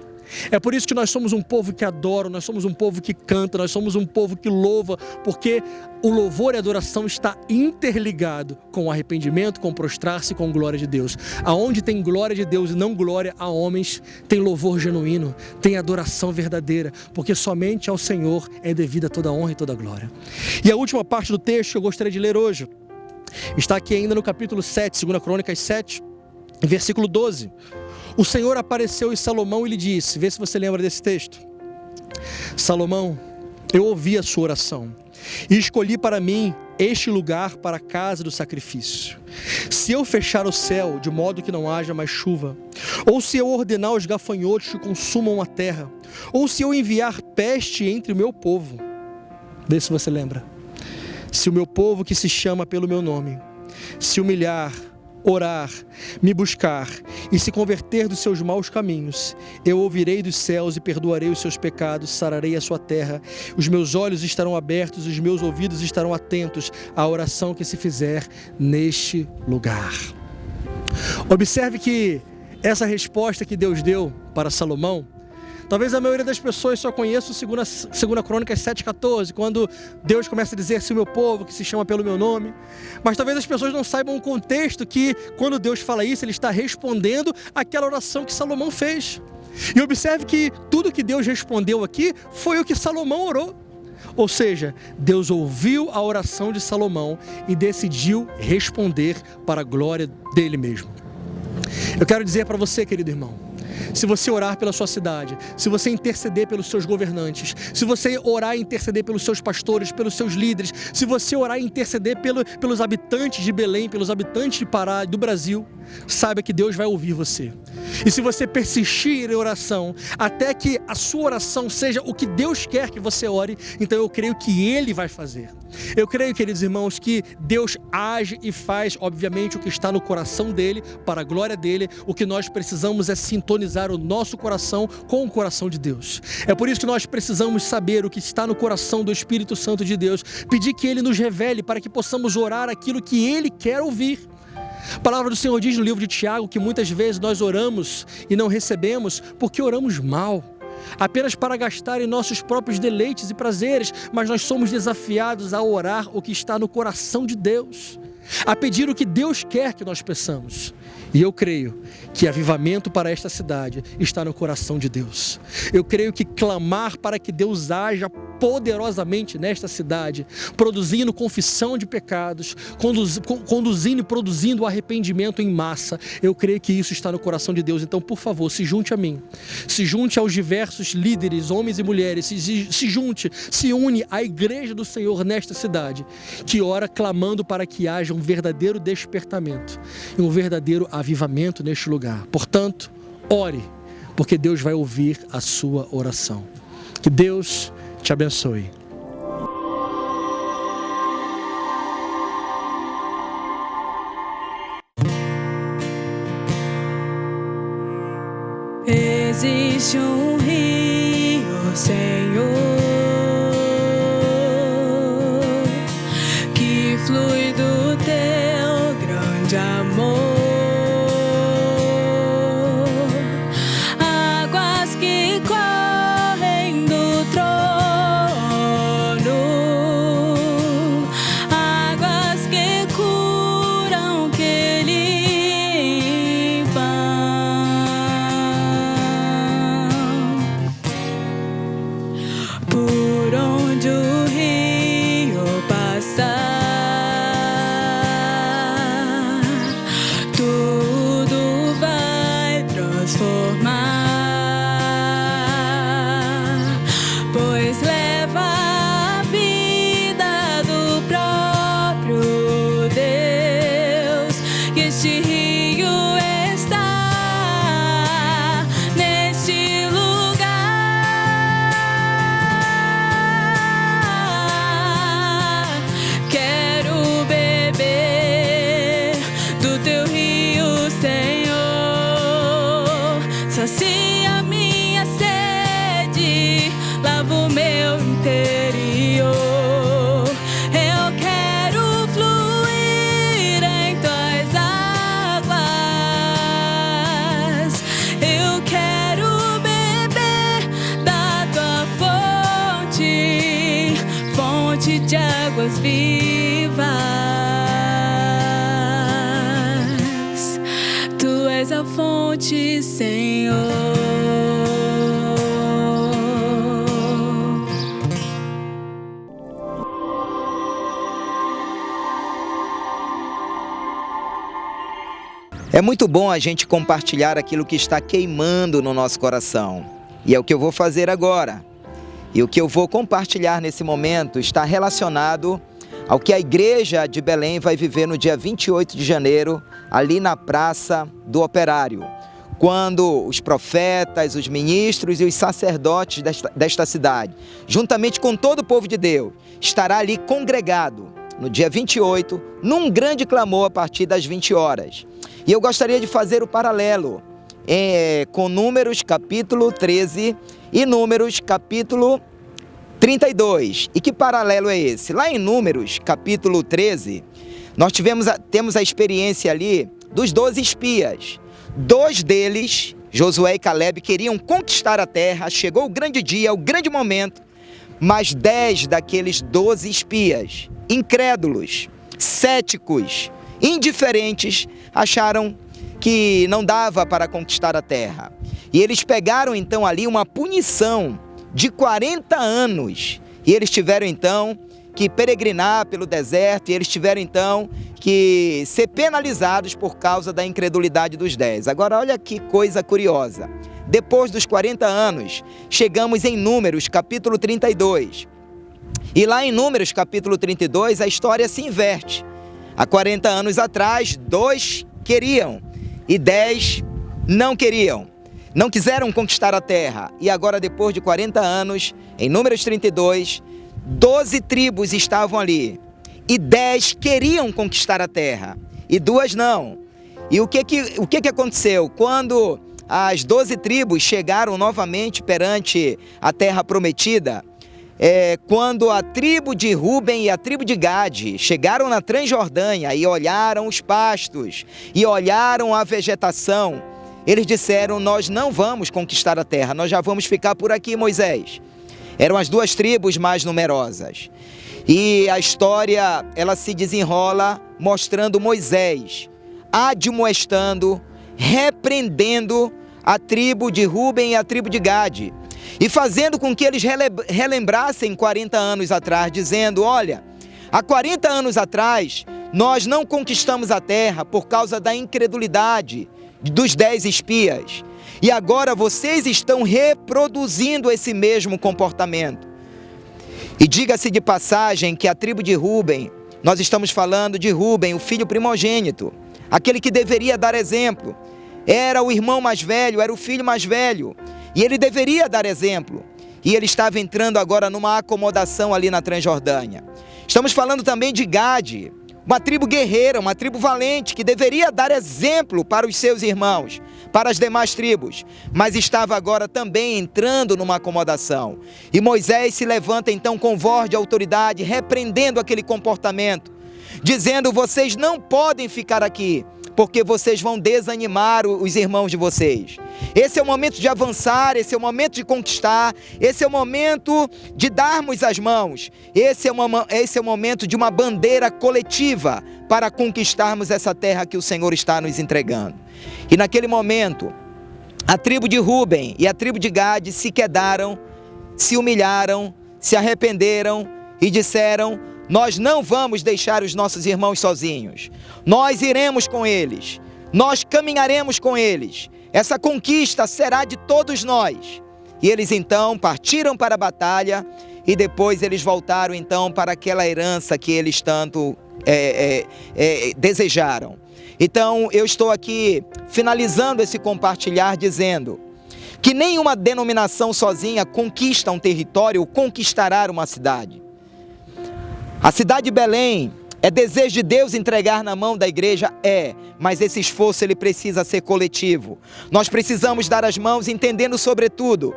É por isso que nós somos um povo que adora, nós somos um povo que canta, nós somos um povo que louva, porque o louvor e a adoração está interligado com o arrependimento, com o prostrar-se, com a glória de Deus. Aonde tem glória de Deus e não glória a homens, tem louvor genuíno, tem adoração verdadeira, porque somente ao Senhor é devida toda a honra e toda a glória. E a última parte do texto que eu gostaria de ler hoje, está aqui ainda no capítulo 7, 2 Crônicas 7, versículo 12. O Senhor apareceu em Salomão e lhe disse, vê se você lembra desse texto. Salomão, eu ouvi a sua oração e escolhi para mim este lugar para a casa do sacrifício. Se eu fechar o céu de modo que não haja mais chuva, ou se eu ordenar os gafanhotos que consumam a terra, ou se eu enviar peste entre o meu povo, vê se você lembra. Se o meu povo que se chama pelo meu nome se humilhar, orar, me buscar e se converter dos seus maus caminhos, eu ouvirei dos céus e perdoarei os seus pecados, sararei a sua terra, os meus olhos estarão abertos, os meus ouvidos estarão atentos à oração que se fizer neste lugar. Observe que essa resposta que Deus deu para Salomão, talvez a maioria das pessoas só conheça o 2 Crônicas 7,14, quando Deus começa a dizer, se o meu povo que se chama pelo meu nome. Mas talvez as pessoas não saibam o contexto que, quando Deus fala isso, Ele está respondendo àquela oração que Salomão fez. E observe que tudo que Deus respondeu aqui foi o que Salomão orou. Ou seja, Deus ouviu a oração de Salomão e decidiu responder para a glória dele mesmo. Eu quero dizer para você, querido irmão, se você orar pela sua cidade, se você interceder pelos seus governantes, se você orar e interceder pelos seus pastores, pelos seus líderes, se você orar e interceder pelos habitantes de Belém, pelos habitantes de Pará, do Brasil, saiba que Deus vai ouvir você. E se você persistir em oração, até que a sua oração seja o que Deus quer que você ore, então eu creio que Ele vai fazer. Eu creio, queridos irmãos, que Deus age e faz, obviamente, o que está no coração dEle, para a glória dEle. O que nós precisamos é sintonizar o nosso coração com o coração de Deus. É por isso que nós precisamos saber o que está no coração do Espírito Santo de Deus, pedir que Ele nos revele para que possamos orar aquilo que Ele quer ouvir. A palavra do Senhor diz no livro de Tiago que muitas vezes nós oramos e não recebemos porque oramos mal, apenas para gastar em nossos próprios deleites e prazeres, mas nós somos desafiados a orar o que está no coração de Deus, a pedir o que Deus quer que nós peçamos. E eu creio que avivamento para esta cidade está no coração de Deus. Eu creio que clamar para que Deus haja poderosamente nesta cidade, produzindo confissão de pecados, conduzindo e produzindo arrependimento em massa, eu creio que isso está no coração de Deus. Então, por favor, se junte a mim, se junte aos diversos líderes, homens e mulheres, se une à igreja do Senhor nesta cidade, que ora clamando para que haja um verdadeiro despertamento e um verdadeiro avivamento neste lugar. Portanto, ore, porque Deus vai ouvir a sua oração. Que Deus te abençoe. existe um rio, Senhor, que flui do teu grande amor. Águas que correm do trono, águas que curam, que limpam. Por onde o rio passar, tudo vai transformar, pois leva a vida do próprio Deus. E este rio está neste lugar. Quero beber do teu rio, Senhor. Sacia minha sede, lava o meu interior. Eu quero fluir em tuas águas. Eu quero beber da tua fonte, fonte de águas vivas. Tu és a fonte, Senhor. É muito bom a gente compartilhar aquilo que está queimando no nosso coração. E é o que eu vou fazer agora. E o que eu vou compartilhar nesse momento está relacionado ao que a igreja de Belém vai viver no dia 28 de janeiro, ali na Praça do Operário, quando os profetas, os ministros e os sacerdotes desta cidade, juntamente com todo o povo de Deus, estará ali congregado no dia 28, num grande clamor a partir das 20 horas. E eu gostaria de fazer o paralelo com Números capítulo 13 e Números capítulo 32. E que paralelo é esse? Lá em Números capítulo 13, nós temos a experiência ali dos 12 espias. 2 deles, Josué e Caleb, queriam conquistar a terra. Chegou o grande dia, o grande momento, mas 10 daqueles 12 espias, incrédulos, céticos, indiferentes, acharam que não dava para conquistar a terra. E eles pegaram então ali uma punição de 40 anos. E eles tiveram então que peregrinar pelo deserto, e eles tiveram então que ser penalizados por causa da incredulidade dos 10. Agora olha que coisa curiosa. Depois dos 40 anos, chegamos em Números capítulo 32. E lá em Números capítulo 32, a história se inverte. Há 40 anos atrás, 2 queriam e 10 não queriam. Não quiseram conquistar a terra. E agora, depois de 40 anos, em Números 32, 12 tribos estavam ali. E 10 queriam conquistar a terra. E 2 não. E o que aconteceu? Quando as 12 tribos chegaram novamente perante a terra prometida, quando a tribo de Ruben e a tribo de Gade chegaram na Transjordânia e olharam os pastos e olharam a vegetação, eles disseram: nós não vamos conquistar a terra, nós já vamos ficar por aqui, Moisés. Eram as 2 tribos mais numerosas. E a história, ela se desenrola mostrando Moisés admoestando, repreendendo a tribo de Ruben e a tribo de Gade, e fazendo com que eles relembrassem 40 anos atrás, dizendo: olha, há 40 anos atrás nós não conquistamos a terra por causa da incredulidade dos 10 espias, e agora vocês estão reproduzindo esse mesmo comportamento. E diga-se de passagem que a tribo de Ruben, nós estamos falando de Ruben, o filho primogênito, aquele que deveria dar exemplo, era o irmão mais velho, era o filho mais velho, e ele deveria dar exemplo, e ele estava entrando agora numa acomodação ali na Transjordânia. Estamos falando também de Gade, uma tribo guerreira, uma tribo valente, que deveria dar exemplo para os seus irmãos, para as demais tribos, mas estava agora também entrando numa acomodação. E Moisés se levanta então com voz de autoridade, repreendendo aquele comportamento, dizendo: vocês não podem ficar aqui, porque vocês vão desanimar os irmãos de vocês. Esse é o momento de avançar, esse é o momento de conquistar, esse é o momento de darmos as mãos, esse é o momento de uma bandeira coletiva para conquistarmos essa terra que o Senhor está nos entregando. E naquele momento, a tribo de Ruben e a tribo de Gade se quedaram, se humilharam, se arrependeram e disseram: nós não vamos deixar os nossos irmãos sozinhos. Nós iremos com eles. Nós caminharemos com eles. Essa conquista será de todos nós. E eles então partiram para a batalha e depois eles voltaram então para aquela herança que eles tanto desejaram. Então eu estou aqui finalizando esse compartilhar dizendo que nenhuma denominação sozinha conquista um território ou conquistará uma cidade. A cidade de Belém é desejo de Deus entregar na mão da igreja? Mas esse esforço ele precisa ser coletivo. Nós precisamos dar as mãos entendendo sobretudo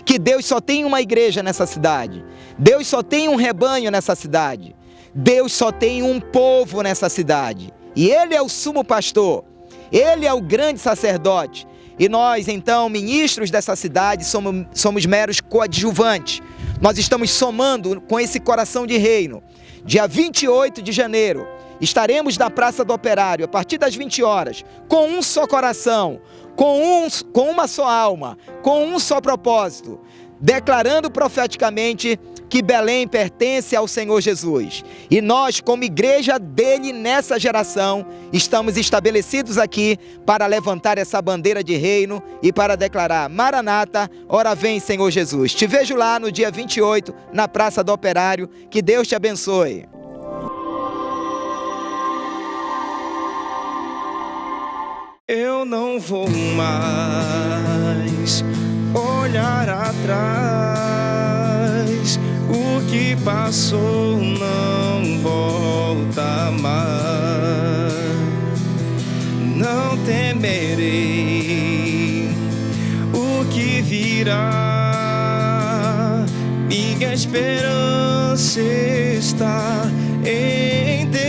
que Deus só tem uma igreja nessa cidade. Deus só tem um rebanho nessa cidade. Deus só tem um povo nessa cidade. E Ele é o sumo pastor. Ele é o grande sacerdote. E nós então, ministros dessa cidade, somos meros coadjuvantes. Nós estamos somando com esse coração de reino. Dia 28 de janeiro, estaremos na Praça do Operário, a partir das 20 horas, com um só coração, com uma só alma, com um só propósito, declarando profeticamente que Belém pertence ao Senhor Jesus. E nós, como igreja dele nessa geração, estamos estabelecidos aqui para levantar essa bandeira de reino e para declarar: Maranata, ora vem, Senhor Jesus. Te vejo lá no dia 28, na Praça do Operário. Que Deus te abençoe. Eu não vou mais olhar atrás. O que passou não volta mais. Não temerei o que virá. Minha esperança está em Deus.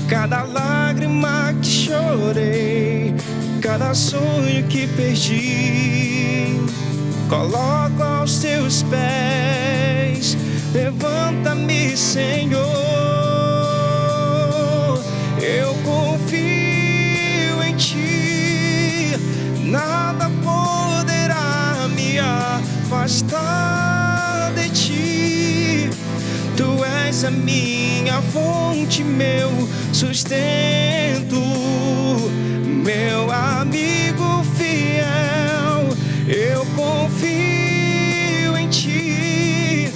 Cada lágrima que chorei, cada sonho que perdi, coloco aos teus pés. Levanta-me, Senhor. Eu confio em ti. Nada poderá me afastar de ti. Tu és a minha fonte, meu sustento, meu amigo fiel. Eu confio em ti.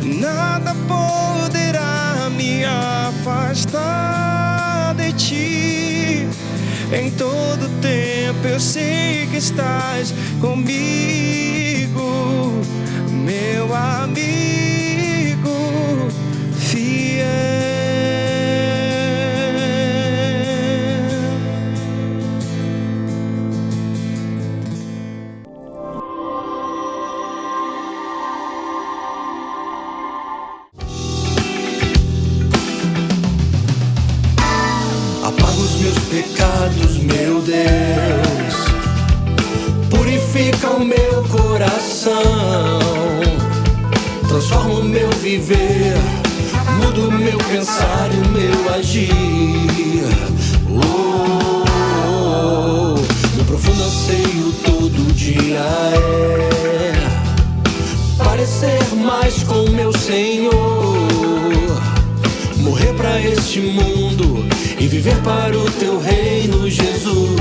Nada poderá me afastar de ti. Em todo tempo eu sei que estás comigo, meu amigo fiel. Pecados, meu Deus, purifica o meu coração, transforma o meu viver, muda o meu pensar e o meu agir. Meu profundo anseio todo dia é parecer mais com meu Senhor, morrer pra este mundo e viver para o teu reino, Jesus.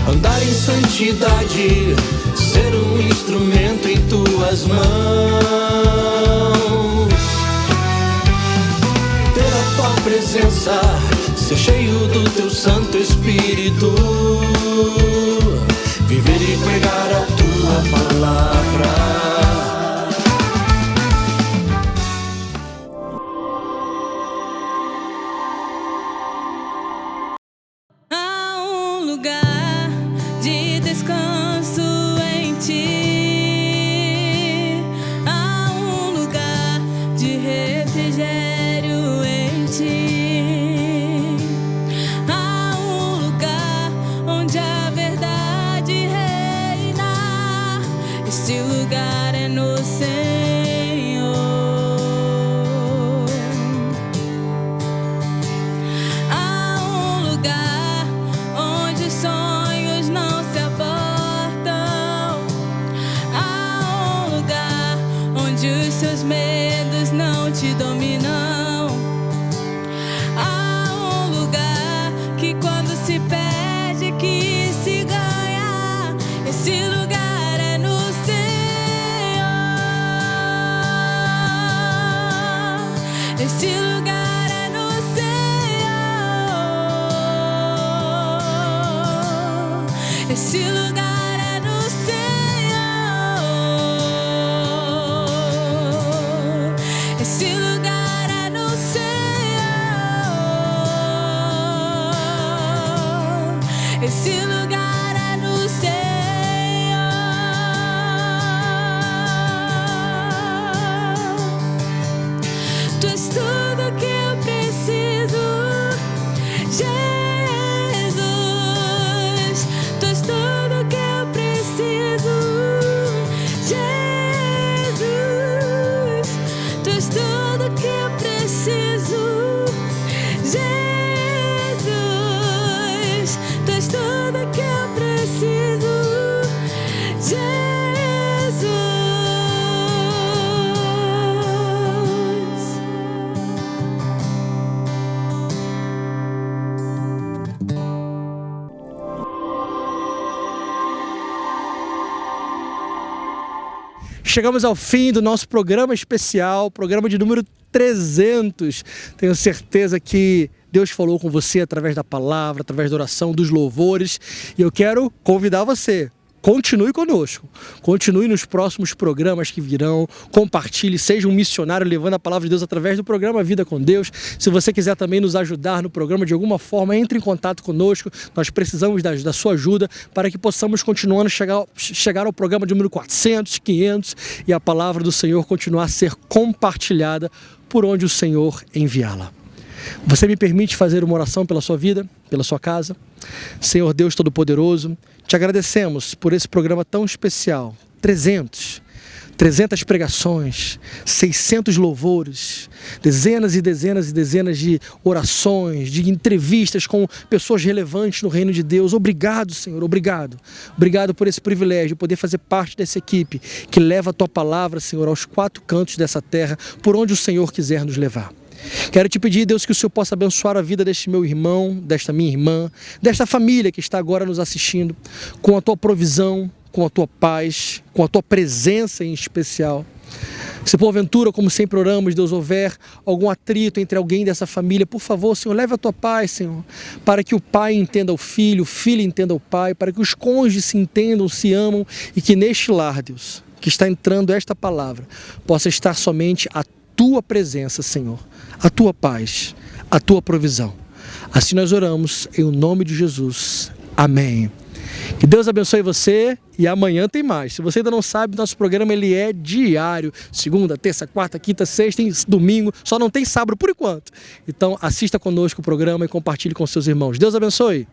Andar em santidade, ser um instrumento em tuas mãos, ter a tua presença, ser cheio do teu Santo Espírito, viver e pregar a tua palavra. seus medos não te dominam. Há um lugar que quando se perde, que se ganha. Esse lugar é no Senhor. Esse lugar é no Senhor. Esse lugar é no Senhor. Esse lugar é no Senhor. Esse lugar é no Senhor. Tu és tudo que eu preciso, Jesus. Tu és tudo que eu preciso, Jesus. Tu és tudo que eu preciso, Jesus. Tu és tudo que eu preciso, Jesus. Chegamos ao fim do nosso programa especial, programa de número 300. Tenho certeza que Deus falou com você através da palavra, através da oração, dos louvores. E eu quero convidar você. Continue conosco, continue nos próximos programas que virão, compartilhe, seja um missionário levando a palavra de Deus através do programa Vida com Deus. Se você quiser também nos ajudar no programa de alguma forma, entre em contato conosco, nós precisamos da sua ajuda para que possamos continuar chegar ao programa de número 400, 500 e a palavra do Senhor continuar a ser compartilhada por onde o Senhor enviá-la. Você me permite fazer uma oração pela sua vida, pela sua casa? Senhor Deus Todo-Poderoso, te agradecemos por esse programa tão especial. 300 pregações, 600 louvores, dezenas e dezenas e dezenas de orações, de entrevistas com pessoas relevantes no reino de Deus. Obrigado, Senhor, obrigado. Obrigado por esse privilégio de poder fazer parte dessa equipe que leva a Tua palavra, Senhor, aos 4 cantos dessa terra, por onde o Senhor quiser nos levar. Quero te pedir, Deus, que o Senhor possa abençoar a vida deste meu irmão, desta minha irmã, desta família que está agora nos assistindo, com a Tua provisão, com a Tua paz, com a Tua presença em especial. Se porventura, como sempre oramos, Deus, houver algum atrito entre alguém dessa família, por favor, Senhor, leve a Tua paz, Senhor, para que o pai entenda o filho entenda o pai, para que os cônjuges se entendam, se amam e que neste lar, Deus, que está entrando esta palavra, possa estar somente a Tua presença, Senhor, a Tua paz, a Tua provisão. Assim nós oramos, em nome de Jesus. Amém. Que Deus abençoe você e amanhã tem mais. Se você ainda não sabe, nosso programa ele é diário. Segunda, terça, quarta, quinta, sexta e domingo. Só não tem sábado por enquanto. Então assista conosco o programa e compartilhe com seus irmãos. Deus abençoe.